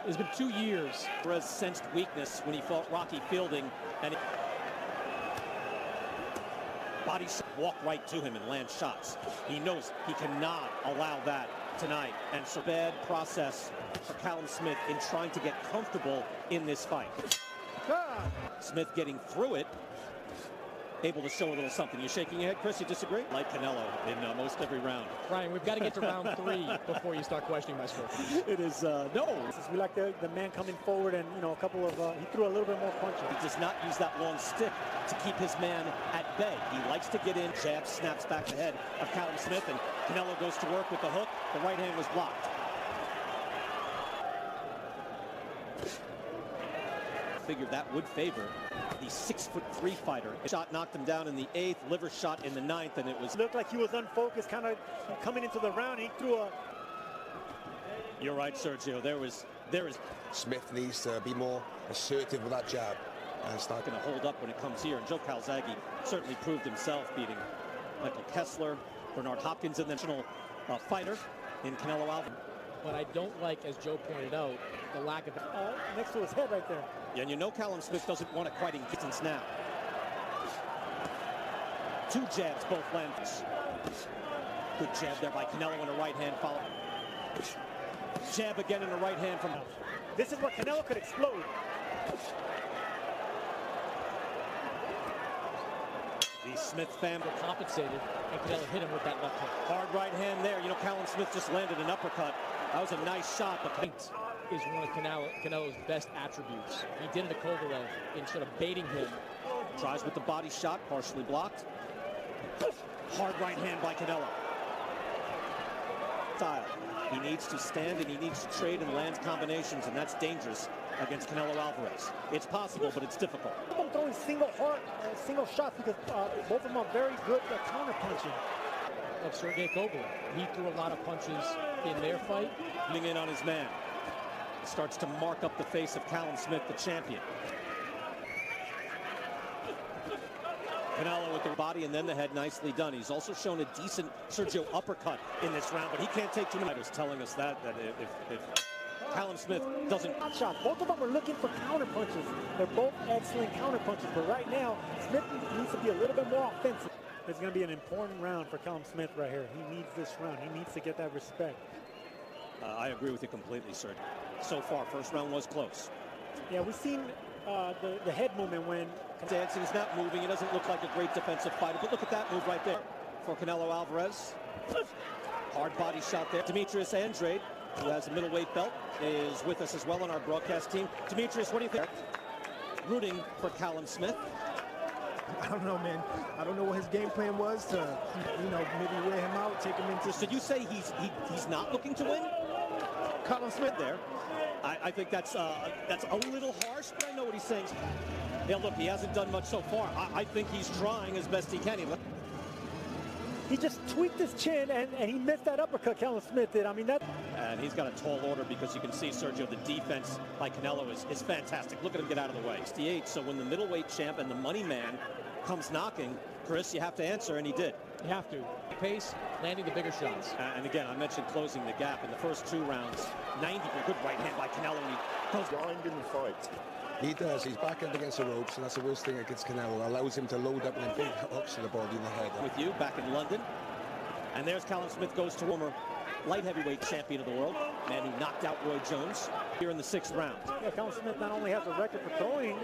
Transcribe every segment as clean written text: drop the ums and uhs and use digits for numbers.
It's been 2 years. Perez sensed weakness when he fought Rocky Fielding, and body shot, walk right to him and land shots. He knows he cannot allow that tonight, and so bad process for Callum Smith in trying to get comfortable in this fight. Smith getting through it, able to show a little something. You're shaking your head, Chris? You disagree? Like Canelo in most every round. Ryan, we've got to get to round 3 before you start questioning my score. It is no. We like the man coming forward, and a couple of he threw a little bit more punches. He does not use that long stick to keep his man at bay. He likes to get in. Jab snaps back the head of Callum Smith, and Canelo goes to work with the hook. The right hand was blocked. Figured that would favor the 6'3" fighter. Shot knocked him down in the 8th, liver shot in the 9th, and it looked like he was unfocused, kind of coming into the round. He threw a. You're right, Sergio. There is. Smith needs to be more assertive with that jab and start going to hold up when it comes here. And Joe Calzaghe certainly proved himself, beating Michael Kessler, Bernard Hopkins, and the national fighter in Canelo Alvarez. But I don't like, as Joe pointed out, the lack of next to his head right there. Yeah, and Callum Smith doesn't want it quite in distance now. 2 jabs, both land. Good jab there by Canelo in a right hand follow. Jab again in the right hand from. This is what Canelo could explode. The Smith family compensated, and Canelo hit him with that left hook. Hard right hand there. Callum Smith just landed an uppercut. That was a nice shot, but height is one of Canelo's best attributes. He did it to Kovalev in sort of baiting him. Tries with the body shot, partially blocked. Hard right hand by Canelo. Style. He needs to stand and he needs to trade and land combinations, and that's dangerous against Canelo Alvarez. It's possible, but it's difficult. I'm throwing single shots because both of them are very good at counter punching. Of Sergey Kovalev. He threw a lot of punches in their fight. Coming in on his man. Starts to mark up the face of Callum Smith, the champion. Canelo with the body and then the head, nicely done. He's also shown a decent Sergio uppercut in this round, but he can't take too many. Fighters telling us that if Callum Smith doesn't. Shot. Both of them are looking for counter punches. They're both excellent counter punches, but right now Smith needs to be a little bit more offensive. It's going to be an important round for Callum Smith right here. He needs this round. He needs to get that respect. I agree with you completely, sir. So far, first round was close. Yeah, we've seen the head movement when Dancing is not moving. He doesn't look like a great defensive fighter, but look at that move right there for Canelo Alvarez. Hard body shot there. Demetrius Andrade, who has a middleweight belt, is with us as well on our broadcast team. Demetrius, what do you think? Rooting for Callum Smith. I don't know, man. I don't know what his game plan was to, maybe wear him out, take him into. So you say he's not looking to win? Callum Smith there. I think that's a little harsh, but I know what he's saying. Yeah, look, he hasn't done much so far. I think he's trying as best he can. He just tweaked his chin, and he missed that uppercut Callum Smith did. I mean, that. And he's got a tall order because you can see, Sergio, the defense by Canelo is fantastic. Look at him get out of the way. 68, so when the middleweight champ and the money man comes knocking, Chris, you have to answer, and he did. You have to. Pace, landing the bigger shots. And again, I mentioned closing the gap in the first 2 rounds. 90, a good right hand by Canelo, and he goes blind in the fight. He does. He's back end against the ropes, and that's the worst thing against Canelo. It allows him to load up with big hooks to the body and the head. With you back in London. And there's Callum Smith goes to former light heavyweight champion of the world, man who knocked out Roy Jones here in the 6th round. Yeah, Callum Smith not only has a record for throwing.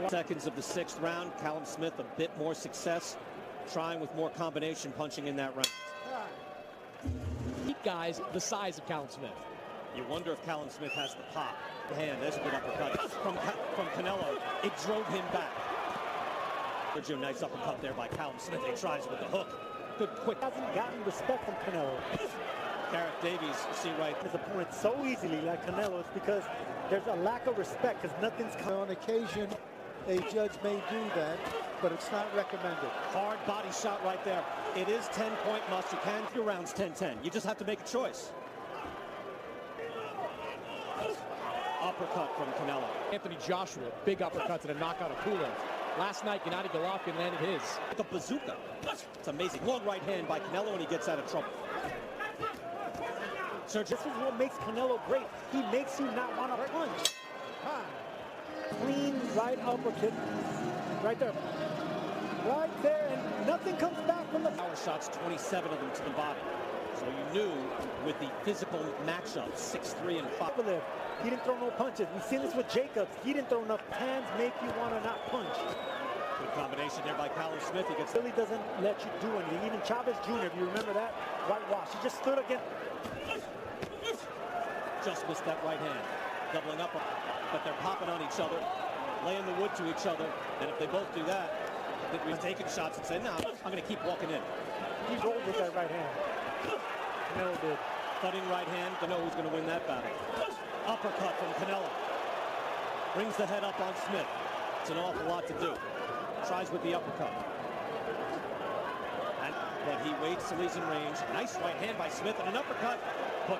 Seconds of the 6th round. Callum Smith a bit more success, trying with more combination punching in that round. Keep guys the size of Callum Smith. You wonder if Callum Smith has the pop. Hand, there's a good uppercut from Canelo. It drove him back. Sergio, nice uppercut there by Callum Smith. He tries with the hook. Good quick. Hasn't gotten respect from Canelo. Garrett Davies, you see right. His opponent so easily like Canelo. It's because there's a lack of respect because nothing's coming. On occasion, a judge may do that, but it's not recommended. Hard body shot right there. It is 10-point must. You can do rounds 10-10. You just have to make a choice. Uppercut from Canelo. Anthony Joshua, big uppercut to the knockout of Pulev. Last night, Gennady Golovkin landed his. The bazooka. It's amazing. Long right hand by Canelo, and he gets out of trouble. Sergio. This is what makes Canelo great. He makes you not want to punch. Clean right uppercut. Right there. Right there, and nothing comes back from the Power shots, 27 of them to the body. So you knew with the physical matchup, 6'3" and 5. He didn't throw no punches. We've seen this with Jacobs. He didn't throw enough hands, make you want to not punch. Good combination there by Callum Smith. He gets Really doesn't let you do anything. Even Chavez Jr., if you remember that, whitewash. He just stood against. just missed that right hand. Doubling up, but they're popping on each other, laying the wood to each other, and if they both do that, I think we've taken shots and said, no, I'm going to keep walking in. He rolled with that right hand. Canelo did. Cutting right hand, to know who's going to win that battle. Uppercut from Canelo. Brings the head up on Smith. It's an awful lot to do. Tries with the uppercut. But he waits till he's in range. Nice right hand by Smith and an uppercut. But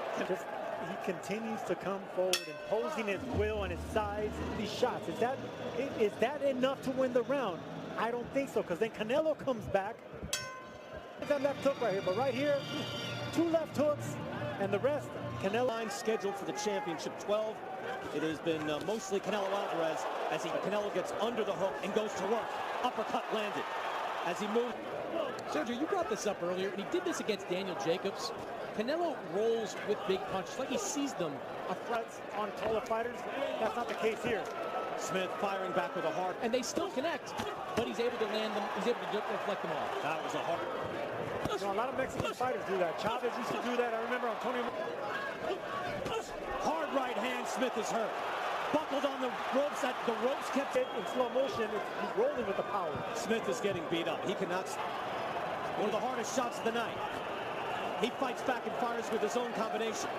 he continues to come forward, imposing his will and his size. These shots, is that enough to win the round? I don't think so, because then Canelo comes back. That left hook right here, but right here, 2 left hooks, and the rest, Canelo. Line scheduled for the championship 12. It has been mostly Canelo Alvarez as Canelo gets under the hook and goes to work. Uppercut landed as he moves. Sergio, you brought this up earlier, and he did this against Daniel Jacobs. Canelo rolls with big punches, like he sees them. Threats on taller fighters, that's not the case here. Smith firing back with a hard. And they still connect, but he's able to land them, he's able to deflect them off. That was a hard. You know, a lot of Mexican fighters do that. Chavez used to do that. I remember Antonio. Hard right hand, Smith is hurt. Buckled on the ropes, the ropes kept it in slow motion. He's rolling with the power. Smith is getting beat up. He cannot. One of the hardest shots of the night. He fights back and fires with his own combination.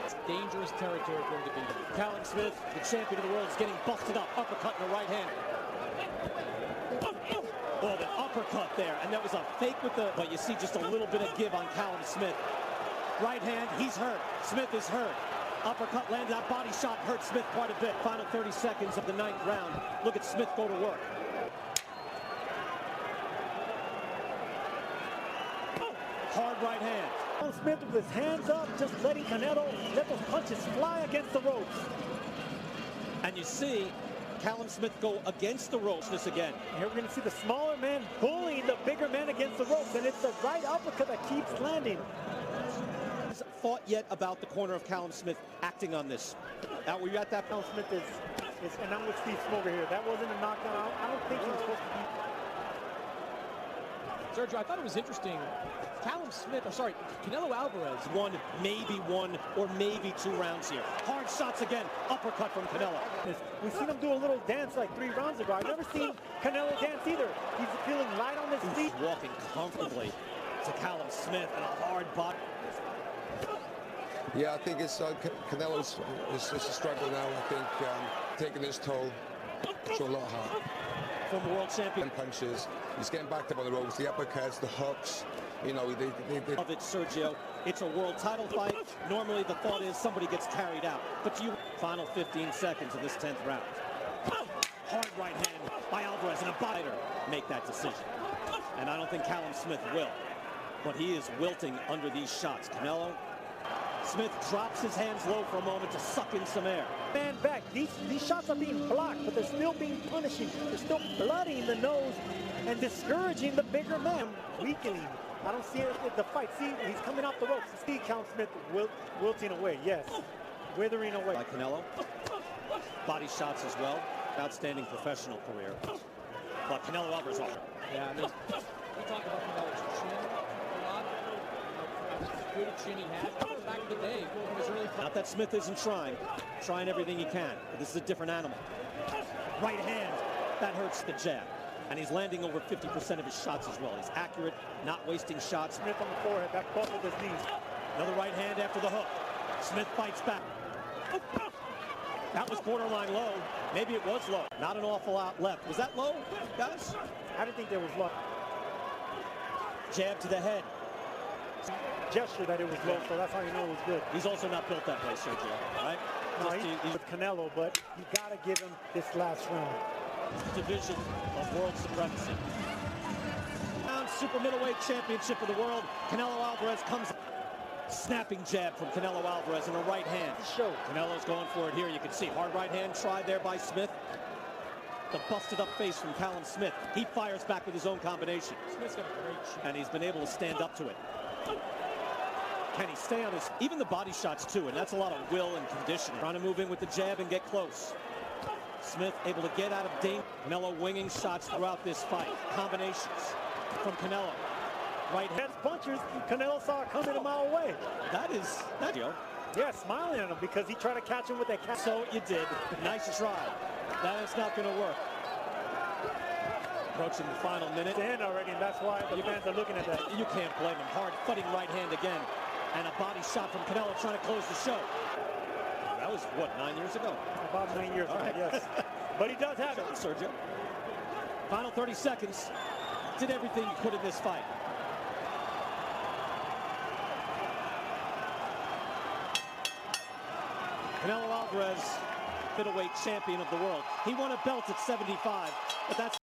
It's dangerous territory for him to be in. Callum Smith, the champion of the world, is getting busted up. Uppercut in the right hand. Oh, the uppercut there, and that was a fake with the. But you see just a little bit of give on Callum Smith. Right hand, he's hurt. Smith is hurt. Uppercut landed. That body shot hurt Smith quite a bit. Final 30 seconds of the 9th round. Look at Smith go to work. Hard right hand. Smith with his hands up, just letting Canelo let those punches fly against the ropes. And you see Callum Smith go against the ropes this again. Here we're going to see the smaller man bullying the bigger man against the ropes, and it's the right uppercut that keeps landing. Thought yet about the corner of Callum Smith acting on this? Now, were you at that? Callum Smith is and I'm with Steve Smoker here. That wasn't a knockdown. I don't think he was supposed to be. Sergio, I thought it was interesting. Canelo Alvarez won maybe 1 or maybe 2 rounds here. Hard shots again. Uppercut from Canelo. We've seen him do a little dance like 3 rounds ago. I've never seen Canelo dance either. He's feeling light on his feet. Walking comfortably to Callum Smith and a hard body. Yeah, I think it's Canelo's it's a struggle now. I think taking his toll. Show a lot of heart. Former world champion. Punches. He's getting backed up on the ropes. The uppercuts, the hooks. You know, they Of it, Sergio. It's a world title fight. Normally the thought is somebody gets carried out. But you final 15 seconds of this 10th round. Hard right hand by Alvarez and a fighter make that decision. And I don't think Callum Smith will. But he is wilting under these shots. Canelo. Smith drops his hands low for a moment to suck in some air. Man back. These shots are being blocked, but they're still being punishing. They're still blooding the nose and discouraging the bigger man. Weakening. I don't see it in the fight. See, he's coming off the ropes. See Callum Smith wilting away. Yes. Withering away. By Canelo. Body shots as well. Outstanding professional career. But Canelo Alvarez. Yeah, I mean, we talk about Canelo's chin a lot. How good a chin he has. Back in the day, in his early fight. Not that Smith isn't trying everything he can. But this is a different animal. Right hand. That hurts the jab. And he's landing over 50% of his shots as well. He's accurate, not wasting shots. Smith on the forehead. That buckled his knees. Another right hand after the hook. Smith fights back. That was borderline low. Maybe it was low. Not an awful lot left. Was that low, guys? I didn't think there was low. Jab to the head. Gesture that it was low, so that's how you know it was good. He's also not built that way, Sergio, right? No, he's with Canelo, but you got to give him this last round. Division of world supremacy. Super middleweight championship of the world. Canelo Alvarez comes. Snapping jab from Canelo Alvarez and a right hand. Show. Canelo's going for it here. You can see hard right hand tried there by Smith. The busted up face from Callum Smith. He fires back with his own combination. Smith's got a great chin. And he's been able to stand up to it. Can he stay on his, even the body shots too, and that's a lot of will and conditioning. Trying to move in with the jab and get close. Smith able to get out of danger. Canelo winging shots throughout this fight. Combinations from Canelo. Right hand. Best punchers, Canelo saw it coming a mile away. That is, Joe. Yeah, smiling at him because he tried to catch him with that catch. So you did. Nice try. That is not going to work. Approaching the final minute. In already, and that's why the fans are looking at that. You can't blame him. Hard fighting right hand again. And a body shot from Canelo trying to close the show. That was, what, 9 years ago? About 9 years ago, Right. yes. But he does have it. Sergio. Final 30 seconds. Did everything he could in this fight. Canelo Alvarez, middleweight champion of the world. He won a belt at 75, but that's